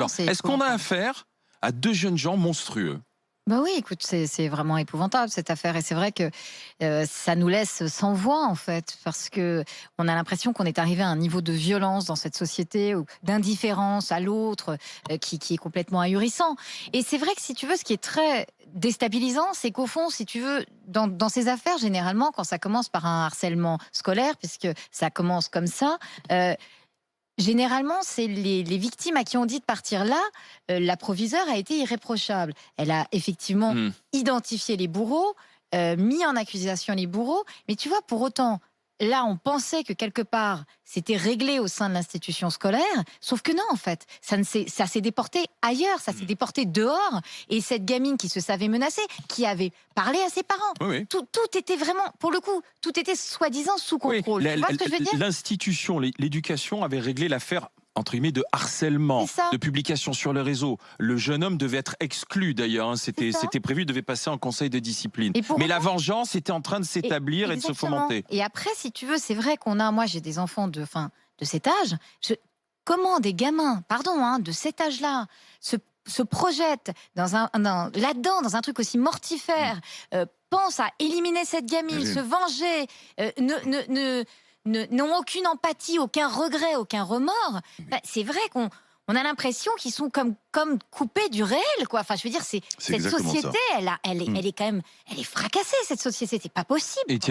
Alors, est-ce qu'on a affaire à deux jeunes gens monstrueux? Bah oui, écoute, c'est vraiment épouvantable cette affaire et c'est vrai que ça nous laisse sans voix en fait parce que on a l'impression qu'on est arrivé à un niveau de violence dans cette société ou d'indifférence à l'autre qui est complètement ahurissant. Et c'est vrai que si tu veux, ce qui est très déstabilisant, c'est qu'au fond, si tu veux, dans ces affaires, généralement, quand ça commence par un harcèlement scolaire, puisque ça commence comme ça, généralement, c'est les victimes à qui on dit de partir là. La proviseure a été irréprochable. Elle a effectivement Hmm. identifié les bourreaux, mis en accusation les bourreaux. Mais tu vois, pour autant, là, on pensait que quelque part, c'était réglé au sein de l'institution scolaire. Sauf que non, en fait, ça s'est déporté ailleurs, ça s'est déporté dehors. Et cette gamine qui se savait menacée, qui avait parlé à ses parents, Oui, oui. tout était vraiment, pour le coup, tout était soi-disant sous contrôle. Oui, Tu vois ce que je veux dire? l'institution, l'éducation avait réglé l'affaire entre guillemets de harcèlement, C'est ça. de publication sur les réseaux. Le jeune homme devait être exclu d'ailleurs, hein. C'est ça. C'était prévu, il devait passer en conseil de discipline. Et pour Mais autant- la vengeance était en train de s'établir et de se Exactement. fomenter. Et après, si tu veux, c'est vrai moi j'ai des enfants de cet âge. Comment des gamins, pardon, hein, de cet âge-là, se projettent là-dedans, dans un truc aussi mortifère, pensent à éliminer cette gamine, Oui. se venger, n'ont aucune empathie, aucun regret, aucun remords. Bah, c'est vrai qu'on a l'impression qu'ils sont comme coupés du réel, quoi. Enfin, je veux dire, cette exactement ça. société, elle est quand même, elle est fracassée, cette société. C'est pas possible. Et